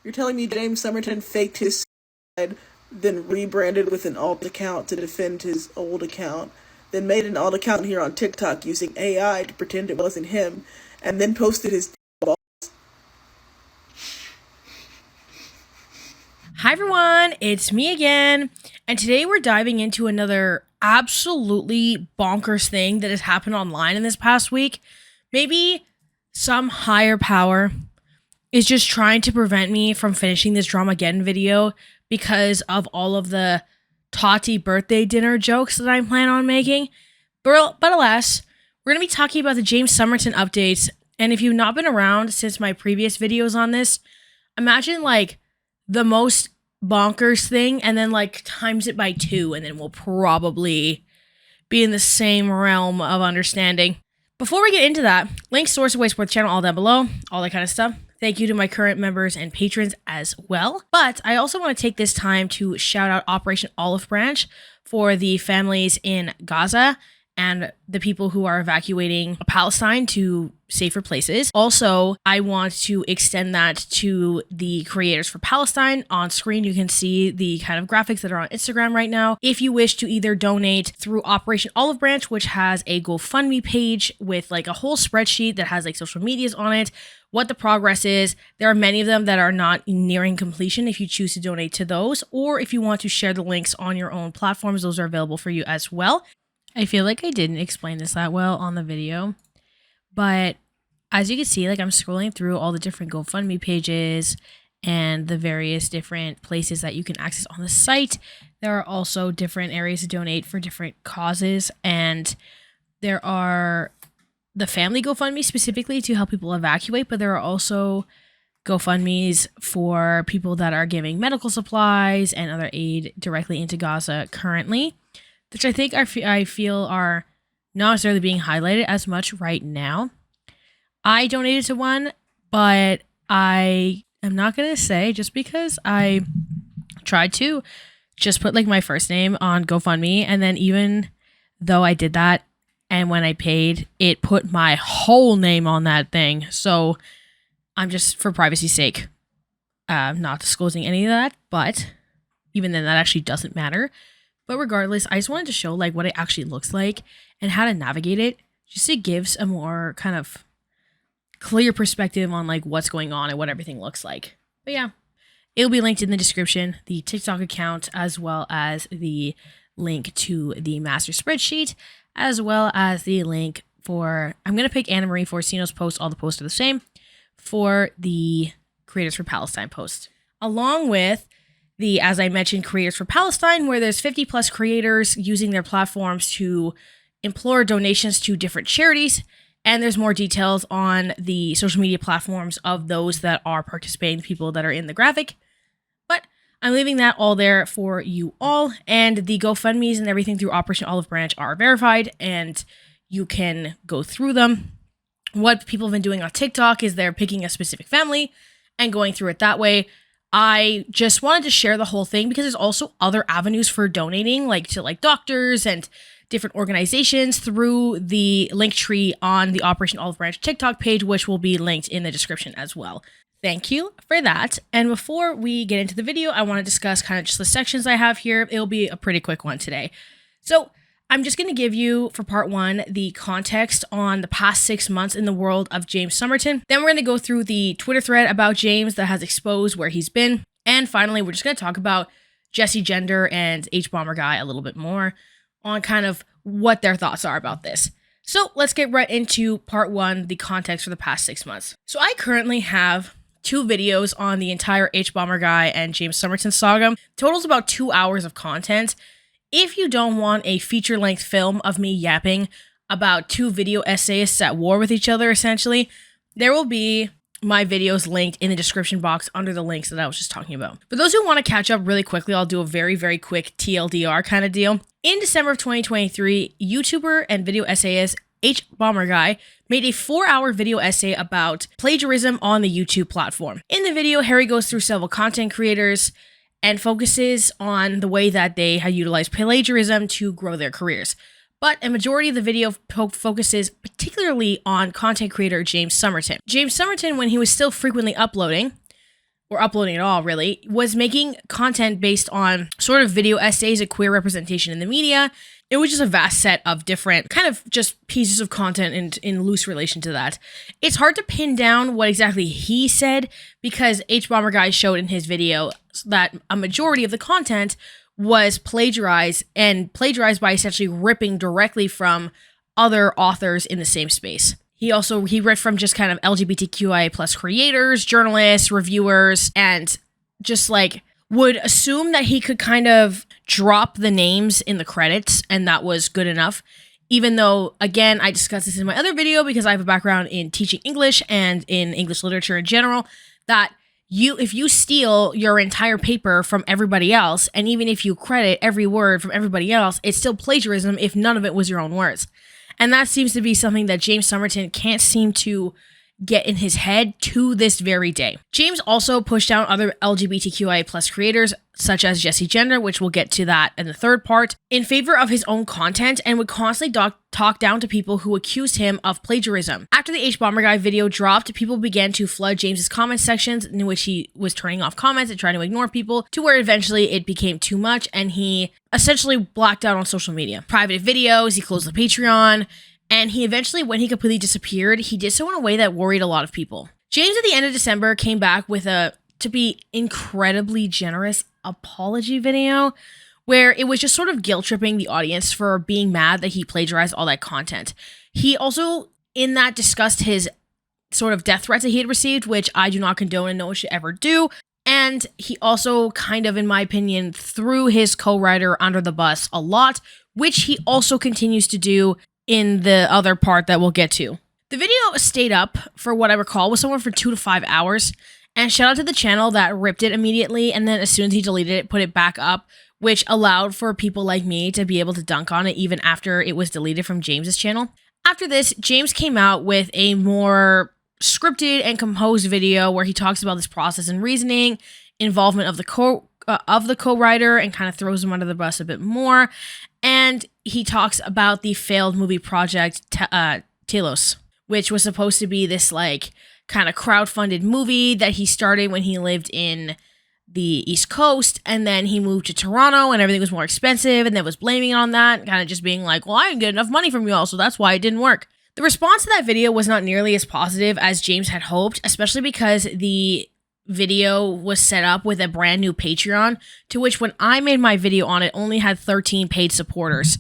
You're telling me James Somerton faked his suicide, then rebranded with an alt account to defend his old account, then made an alt account here on TikTok using AI to pretend it wasn't him, and then posted his balls? Hi everyone, it's me again, and today we're diving into another absolutely bonkers thing that has happened online in this past week. Maybe some higher power is just trying to prevent me from finishing this Dramageddon video because of all of the Tati birthday dinner jokes that I'm planning on making. But alas, we're going to be talking about the James Somerton updates, and if you've not been around since my previous videos on this, imagine like the most bonkers thing and then like times it by 2, and then we'll probably be in the same realm of understanding. Before we get into that, links, source, way, support the channel, all down below, all that kind of stuff. Thank you to my current members and patrons as well. But I also want to take this time to shout out Operation Olive Branch for the families in Gaza and the people who are evacuating Palestine to safer places. Also, I want to extend that to the creators for Palestine. On screen, you can see the kind of graphics that are on Instagram right now. If you wish to either donate through Operation Olive Branch, which has a GoFundMe page with like a whole spreadsheet that has like social medias on it, what the progress is. There are many of them that are not nearing completion if you choose to donate to those, or if you want to share the links on your own platforms, those are available for you as well. I feel like I didn't explain this that well on the video, but as you can see, like I'm scrolling through all the different GoFundMe pages and the various different places that you can access on the site. There are also different areas to donate for different causes, and there are the family GoFundMe specifically to help people evacuate, but there are also GoFundMes for people that are giving medical supplies and other aid directly into Gaza currently, which I think I feel are not necessarily being highlighted as much right now. I donated to one, but I am not going to say, just because I tried to just put like my first name on GoFundMe, and then even though I did that, and when I paid, it put my whole name on that thing. So I'm just, for privacy's sake, not disclosing any of that, but even then that actually doesn't matter. But regardless, I just wanted to show like what it actually looks like and how to navigate it, just to give a more kind of clear perspective on like what's going on and what everything looks like. But yeah, it'll be linked in the description, the TikTok account, as well as the link to the master spreadsheet, as well as the link for, I'm going to pick Anna Marie Forcino's post, all the posts are the same, for the Creators for Palestine post. Along with the, as I mentioned, Creators for Palestine, where there's 50 plus creators using their platforms to implore donations to different charities. And there's more details on the social media platforms of those that are participating, people that are in the graphic. But I'm leaving that all there for you all. And the GoFundMes and everything through Operation Olive Branch are verified, and you can go through them. What people have been doing on TikTok is they're picking a specific family and going through it that way. I just wanted to share the whole thing because there's also other avenues for donating, like to like doctors and different organizations through the link tree on the Operation Olive Branch TikTok page, which will be linked in the description as well. Thank you for that. And before we get into the video, I want to discuss kind of just the sections I have here. It'll be a pretty quick one today. So I'm just going to give you, for part 1, the context on the past 6 months in the world of James Somerton. Then we're going to go through the Twitter thread about James that has exposed where he's been. And finally, we're just going to talk about Jessie Gender and Hbomberguy a little bit more on kind of what their thoughts are about this. So let's get right into part 1, the context for the past 6 months. So I currently have 2 videos on the entire Hbomberguy and James Somerton saga. Totals about 2 hours of content. If you don't want a feature-length film of me yapping about 2 video essayists at war with each other, essentially, there will be my videos linked in the description box under the links that I was just talking about. For those who want to catch up really quickly, I'll do a very, very quick TLDR kind of deal. In December of 2023, YouTuber and video essayist Hbomberguy made a 4-hour video essay about plagiarism on the YouTube platform. In the video, Harry goes through several content creators and focuses on the way that they had utilized plagiarism to grow their careers. But a majority of the video focuses particularly on content creator James Somerton. James Somerton, when he was still frequently uploading, or uploading at all really, was making content based on sort of video essays of queer representation in the media. It was just a vast set of different kind of just pieces of content in loose relation to that. It's hard to pin down what exactly he said because Hbomberguy showed in his video that a majority of the content was plagiarized by essentially ripping directly from other authors in the same space. He read from just kind of LGBTQIA plus creators, journalists, reviewers, and just like would assume that he could kind of drop the names in the credits and that was good enough. Even though, again, I discussed this in my other video because I have a background in teaching English and in English literature in general, that if you steal your entire paper from everybody else, and even if you credit every word from everybody else, it's still plagiarism if none of it was your own words. And that seems to be something that James Somerton can't seem to get in his head to this very day. James also pushed down other LGBTQIA plus creators, such as Jessie, which we'll get to that in the third part, in favor of his own content and would constantly talk down to people who accused him of plagiarism. After the Hbomberguy video dropped, people began to flood James's comment sections, in which he was turning off comments and trying to ignore people, to where eventually it became too much and he essentially blacked out on social media. Private videos, he closed the Patreon, and he eventually, when he completely disappeared, he did so in a way that worried a lot of people. James, at the end of December, came back with to be incredibly generous apology video, where it was just sort of guilt-tripping the audience for being mad that he plagiarized all that content. He also, in that, discussed his sort of death threats that he had received, which I do not condone and no one should ever do. And he also kind of, in my opinion, threw his co-writer under the bus a lot, which he also continues to do in the other part that we'll get to. The video stayed up, for what I recall, was somewhere for 2 to 5 hours, and shout out to the channel that ripped it immediately, and then as soon as he deleted it, put it back up, which allowed for people like me to be able to dunk on it even after it was deleted from James's channel. After this, James came out with a more scripted and composed video where he talks about this process and reasoning, involvement of the co-writer, and kind of throws him under the bus a bit more. And he talks about the failed movie project Kaleidos, which was supposed to be this like kind of crowdfunded movie that he started when he lived in the East Coast, and then he moved to Toronto and everything was more expensive, and then was blaming it on that, kind of just being like, well, I didn't get enough money from you all, so that's why it didn't work. The response to that video was not nearly as positive as James had hoped, especially because the video was set up with a brand new Patreon, to which when I made my video on it only had 13 paid supporters,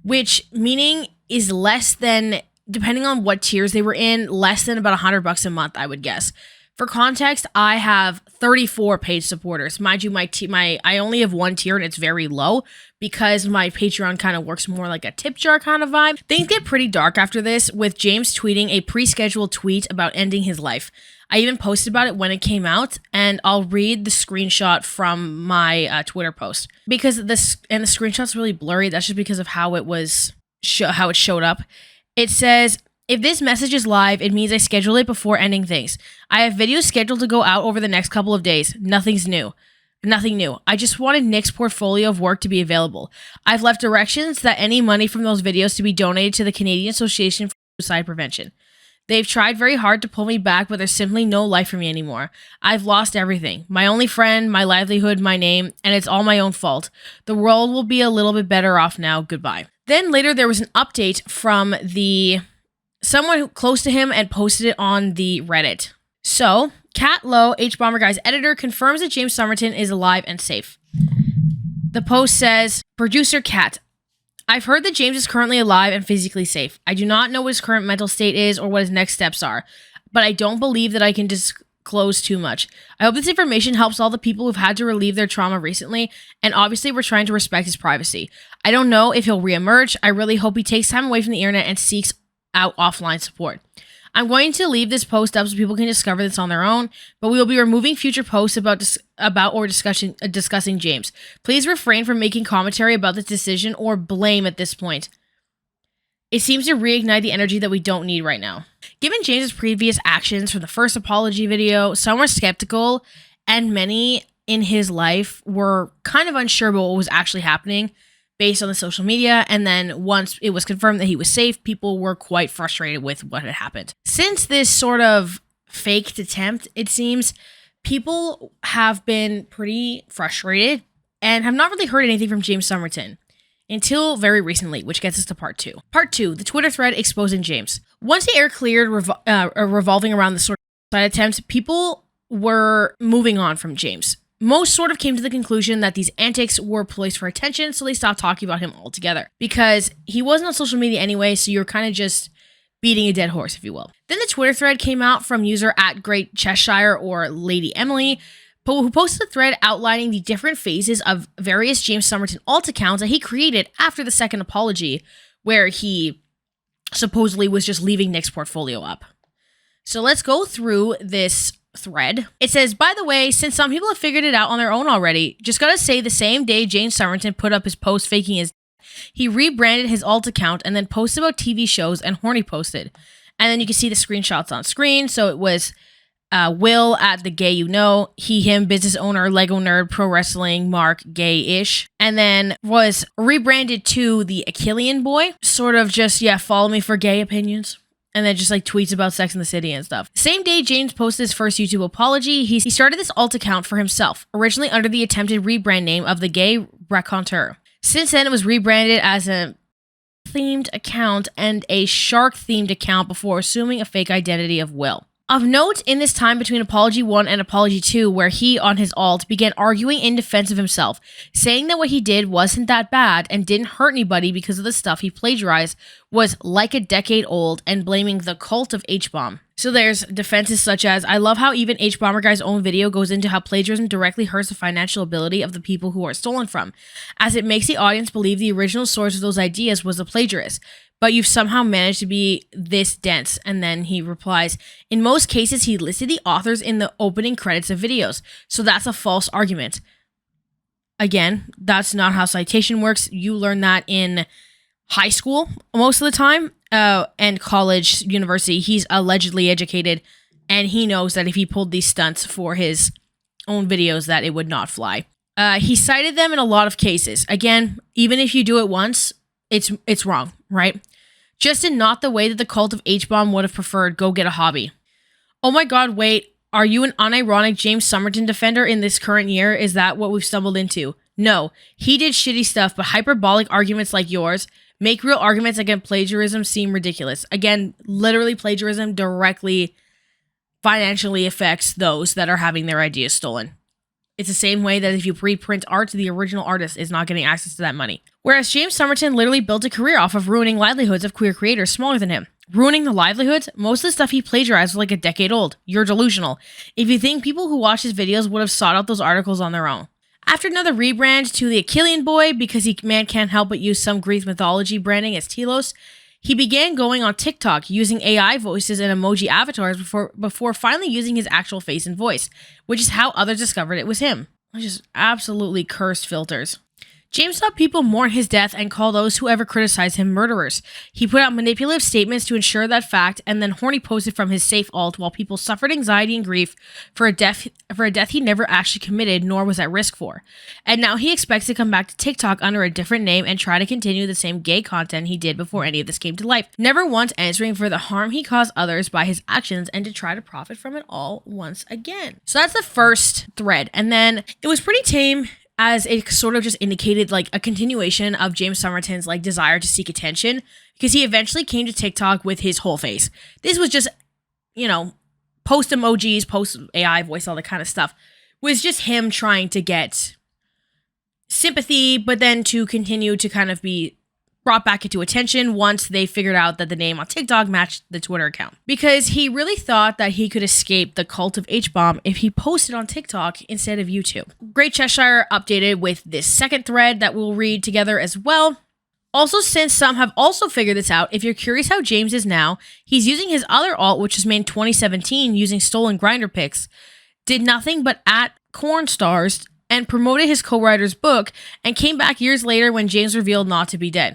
which meaning is less than, depending on what tiers they were in, less than about $100 a month, I would guess. For context, I have 34 paid supporters. Mind you, I only have one tier and it's very low because my Patreon kind of works more like a tip jar kind of vibe. Things get pretty dark after this, with James tweeting a pre-scheduled tweet about ending his life. I even posted about it when it came out, and I'll read the screenshot from my Twitter post because the screenshot's really blurry. That's just because of how it was how it showed up. It says, if this message is live, it means I scheduled it before ending things. I have videos scheduled to go out over the next couple of days. Nothing new. I just wanted Nick's portfolio of work to be available. I've left directions that any money from those videos to be donated to the Canadian Association for Suicide Prevention. They've tried very hard to pull me back, but there's simply no life for me anymore. I've lost everything. My only friend, my livelihood, my name, and it's all my own fault. The world will be a little bit better off now. Goodbye. Then later there was an update from someone close to him and posted it on the Reddit. So, Kat Lowe, Hbomberguy's editor, confirms that James Somerton is alive and safe. The post says, Producer Kat, I've heard that James is currently alive and physically safe. I do not know what his current mental state is or what his next steps are, but I don't believe that I can disclose too much. I hope this information helps all the people who've had to relieve their trauma recently, and obviously we're trying to respect his privacy. I don't know if he'll reemerge. I really hope he takes time away from the internet and seeks out offline support. I'm going to leave this post up so people can discover this on their own, but we will be removing future posts about or discussing James. Please refrain from making commentary about this decision or blame at this point. It seems to reignite the energy that we don't need right now. Given James's previous actions from the first apology video, some were skeptical, and many in his life were kind of unsure about what was actually happening based on the social media, and then once it was confirmed that he was safe, people were quite frustrated with what had happened. Since this sort of faked attempt, it seems, people have been pretty frustrated and have not really heard anything from James Somerton until very recently, which gets us to part 2. Part 2, the Twitter thread exposing James. Once the air cleared revolving around the sort of suicide attempt, people were moving on from James. Most sort of came to the conclusion that these antics were ploys for attention, so they stopped talking about him altogether. Because he wasn't on social media anyway, so you're kind of just beating a dead horse, if you will. Then the Twitter thread came out from user at Great Cheshire or Lady Emily, who posted a thread outlining the different phases of various James Somerton alt accounts that he created after the second apology, where he supposedly was just leaving Nick's portfolio up. So let's go through this thread. It says, by the way, since some people have figured it out on their own already, just gotta say the same day James Somerton put up his post faking his death, he rebranded his alt account and then posted about TV shows and horny posted. And then you can see the screenshots on screen. So it was Will at the gay you know, he, him, business owner, Lego nerd, pro wrestling, Mark, gay-ish. And then was rebranded to the Achillean boy. Sort of just, yeah, follow me for gay opinions. And then just like tweets about Sex in the City and stuff. Same day James posted his first YouTube apology, he started this alt account for himself, originally under the attempted rebrand name of the Gay Raconteur. Since then, it was rebranded as a themed account and a shark themed account before assuming a fake identity of Will. Of note, in this time between Apology 1 and Apology 2, where he, on his alt, began arguing in defense of himself, saying that what he did wasn't that bad and didn't hurt anybody because of the stuff he plagiarized was like a decade old, and blaming the cult of Hbomb. So there's defenses such as, I love how even Hbomberguy's own video goes into how plagiarism directly hurts the financial ability of the people who are stolen from, as it makes the audience believe the original source of those ideas was the plagiarist. But you've somehow managed to be this dense. And then he replies, in most cases, he listed the authors in the opening credits of videos. So that's a false argument. Again, that's not how citation works. You learn that in high school most of the time and college, university. He's allegedly educated and he knows that if he pulled these stunts for his own videos that it would not fly. He cited them in a lot of cases. Again, even if you do it once, it's wrong, right? Just in not the way that the cult of Hbomb would have preferred, go get a hobby. Oh my god, wait, are you an unironic James Somerton defender in this current year? Is that what we've stumbled into? No, he did shitty stuff, but hyperbolic arguments like yours make real arguments against plagiarism seem ridiculous. Again, literally plagiarism directly financially affects those that are having their ideas stolen. It's the same way that if you reprint art, the original artist is not getting access to that money. Whereas James Somerton literally built a career off of ruining livelihoods of queer creators smaller than him. Ruining the livelihoods? Most of the stuff he plagiarized was like a decade old. You're delusional. If you think people who watch his videos would have sought out those articles on their own. After another rebrand to the Achillean boy, because man can't help but use some Greek mythology branding as Telos, he began going on TikTok using AI voices and emoji avatars before finally using his actual face and voice, which is how others discovered it was him. Just absolutely cursed filters. James saw people mourn his death and call those who ever criticized him murderers. He put out manipulative statements to ensure that fact, and then horny posted from his safe alt while people suffered anxiety and grief for a death he never actually committed nor was at risk for. And now he expects to come back to TikTok under a different name and try to continue the same gay content he did before any of this came to life, never once answering for the harm he caused others by his actions and to try to profit from it all once again. So that's the first thread, and then it was pretty tame, as it sort of just indicated like a continuation of James Somerton's like desire to seek attention, because he eventually came to TikTok with his whole face. This was just, post emojis, post AI voice, all that kind of stuff. Was just him trying to get sympathy, but then to continue to kind of be brought back into attention once they figured out that the name on TikTok matched the Twitter account. Because he really thought that he could escape the cult of Hbomb if he posted on TikTok instead of YouTube. Great Cheshire updated with this second thread that we'll read together as well. Also, since some have also figured this out, if you're curious how James is now, he's using his other alt, which was made in 2017 using stolen Grindr pics, did nothing but at corn stars and promoted his co-writer's book, and came back years later when James revealed not to be dead.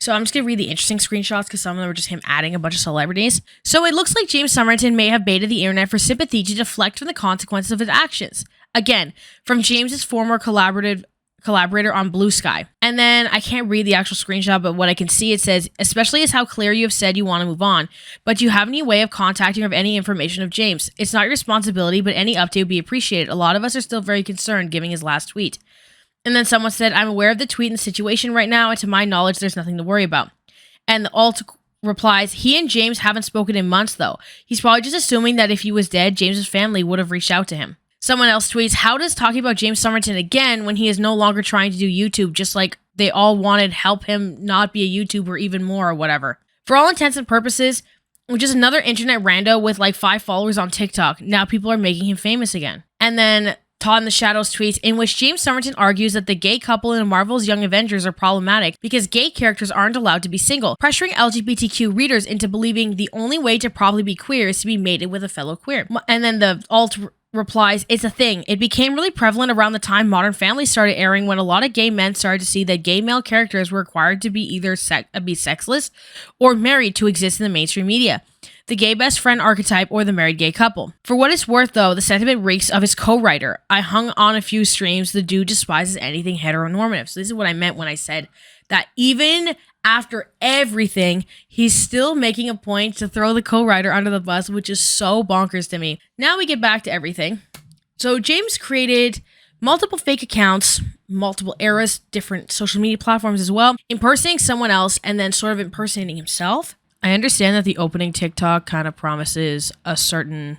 So I'm just going to read the interesting screenshots because some of them were just him adding a bunch of celebrities. So it looks like James Somerton may have baited the internet for sympathy to deflect from the consequences of his actions. Again, from James's former collaborative collaborator on Blue Sky. And then I can't read the actual screenshot, but what I can see, it says, especially is how clear you have said you want to move on, but do you have any way of contacting or of any information of James? It's not your responsibility, but any update would be appreciated. A lot of us are still very concerned given his last tweet. And then someone said, I'm aware of the tweet and the situation right now, and to my knowledge, there's nothing to worry about. And the alt replies, he and James haven't spoken in months though. He's probably just assuming that if he was dead, James's family would have reached out to him. Someone else tweets, how does talking about James Somerton again when he is no longer trying to do YouTube, just like they all wanted help him not be a YouTuber even more or whatever. For all intents and purposes, which is another internet rando with like 5 followers on TikTok. Now people are making him famous again. And then Todd in the Shadows tweets, in which James Somerton argues that the gay couple in Marvel's Young Avengers are problematic because gay characters aren't allowed to be single, pressuring LGBTQ readers into believing the only way to probably be queer is to be mated with a fellow queer. And then the alt replies, it's a thing. It became really prevalent around the time Modern Family started airing when a lot of gay men started to see that gay male characters were required to be either be sexless or married to exist in the mainstream media. The gay best friend archetype or the married gay couple. For what it's worth though, the sentiment reeks of his co-writer. I hung on a few streams, the dude despises anything heteronormative. So this is what I meant when I said that even after everything, he's still making a point to throw the co-writer under the bus, which is so bonkers to me. Now we get back to everything. So James created multiple fake accounts, multiple eras, different social media platforms as well, impersonating someone else and then sort of impersonating himself. I understand that the opening TikTok kind of promises a certain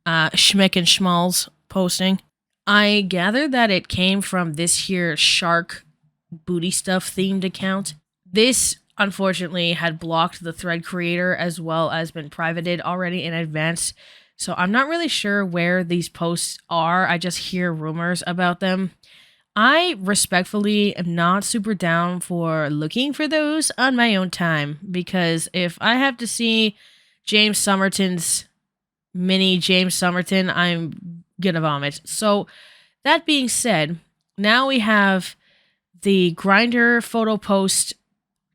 schmick and schmalls posting. I gather that it came from this here shark booty stuff themed account. This, unfortunately, had blocked the thread creator as well as been privated already in advance. So I'm not really sure where these posts are. I just hear rumors about them. I respectfully am not super down for looking for those on my own time, because if I have to see James Somerton's mini James Somerton, I'm gonna vomit. So that being said, now we have the Grindr photo post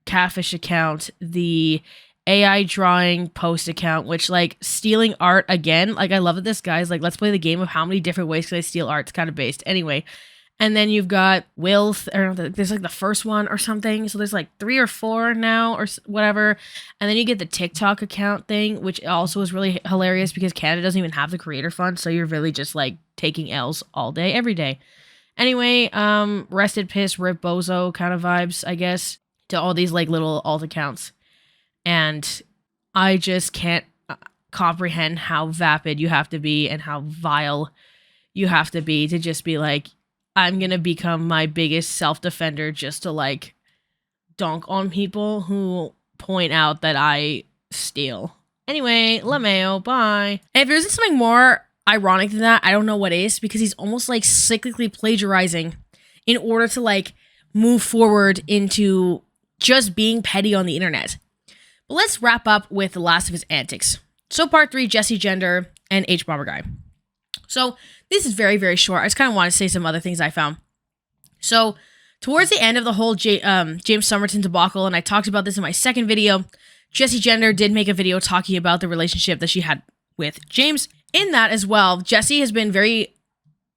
catfish account, the AI drawing post account, which like stealing art again. Like I love that this guy's like, let's play the game of how many different ways can I steal art. It's kind of based anyway. And then you've got there's like the first one or something. So there's like 3 or 4 now or whatever. And then you get the TikTok account thing, which also is really hilarious because Canada doesn't even have the creator fund. So you're really just like taking L's all day, every day. Anyway, rested piss, rip bozo kind of vibes, I guess, to all these like little alt accounts. And I just can't comprehend how vapid you have to be and how vile you have to be to just be like, I'm going to become my biggest self-defender just to like donk on people who point out that I steal. Anyway, LaMayo, bye. And if there isn't something more ironic than that, I don't know what is, because he's almost like cyclically plagiarizing in order to like move forward into just being petty on the internet. But let's wrap up with the last of his antics. So part 3, Jessie Gender and Hbomberguy. So this is very, very short. I just kind of want to say some other things I found. So towards the end of the whole James Somerton debacle, and I talked about this in my second video, Jessie Gender did make a video talking about the relationship that she had with James. In that as well, Jessie has been very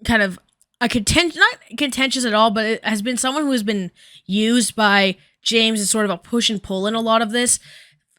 kind of not contentious at all, but it has been someone who has been used by James as sort of a push and pull in a lot of this.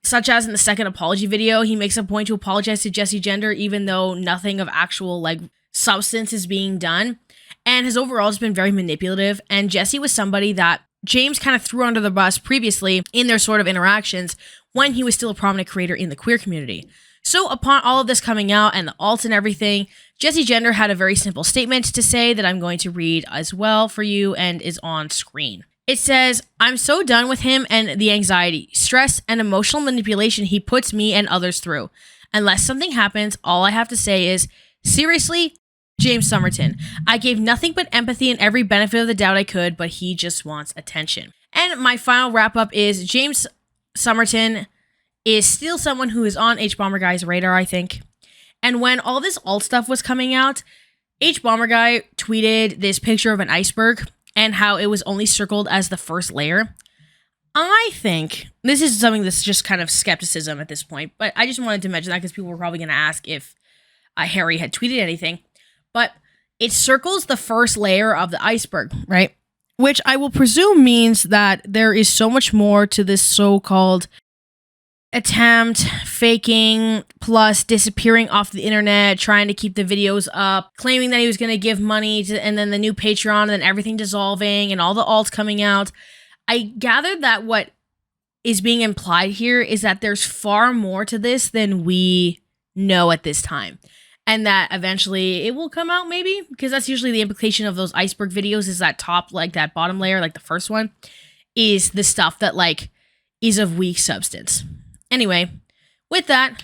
Such as in the second apology video, he makes a point to apologize to Jessie Gender even though nothing of actual like substance is being done, and has overall just been very manipulative. And Jessie was somebody that James kind of threw under the bus previously in their sort of interactions when he was still a prominent creator in the queer community. So upon all of this coming out and the alts and everything, Jessie Gender had a very simple statement to say that I'm going to read as well for you and is on screen. It says, I'm so done with him and the anxiety, stress, and emotional manipulation he puts me and others through. Unless something happens, all I have to say is, seriously, James Somerton. I gave nothing but empathy and every benefit of the doubt I could, but he just wants attention. And my final wrap up is James Somerton is still someone who is on Hbomberguy's radar, I think. And when all this alt stuff was coming out, Hbomberguy tweeted this picture of an iceberg and how it was only circled as the first layer. I think this is something that's just kind of skepticism at this point, but I just wanted to mention that because people were probably going to ask if Harry had tweeted anything. But it circles the first layer of the iceberg, right? which I will presume means that there is so much more to this so-called attempt, faking, plus disappearing off the internet, trying to keep the videos up, claiming that he was going to give money to, and then the new Patreon, and then everything dissolving and all the alts coming out. I gathered that what is being implied here is that there's far more to this than we know at this time. And that eventually it will come out, maybe, because that's usually the implication of those iceberg videos, is that top, like that bottom layer, like the first one, is the stuff that like is of weak substance. Anyway, with that,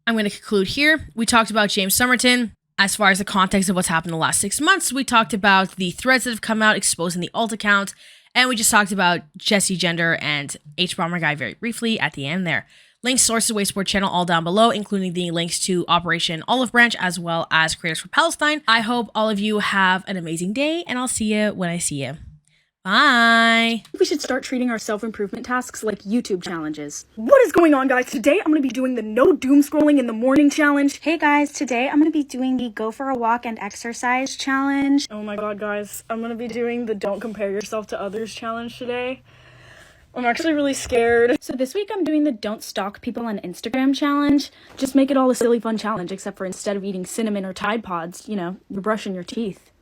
I'm going to conclude here. We talked about James Somerton. As far as the context of what's happened in the last 6 months, we talked about the threads that have come out exposing the alt account, and we just talked about Jessie Gender and Hbomberguy very briefly at the end there. Links, sources, way support channel all down below, including the links to Operation Olive Branch as well as Creators for Palestine. I hope all of you have an amazing day, and I'll see you when I see you. Bye. We should start treating our self-improvement tasks like YouTube challenges. What is going on, guys? Today I'm going to be doing the no doom scrolling in the morning challenge. Hey guys, today I'm going to be doing the go for a walk and exercise challenge. Oh my god, guys. I'm going to be doing the don't compare yourself to others challenge today. I'm actually really scared. So this week I'm doing the don't stalk people on Instagram challenge. Just make it all a silly fun challenge, except for instead of eating cinnamon or Tide Pods, you know, you're brushing your teeth.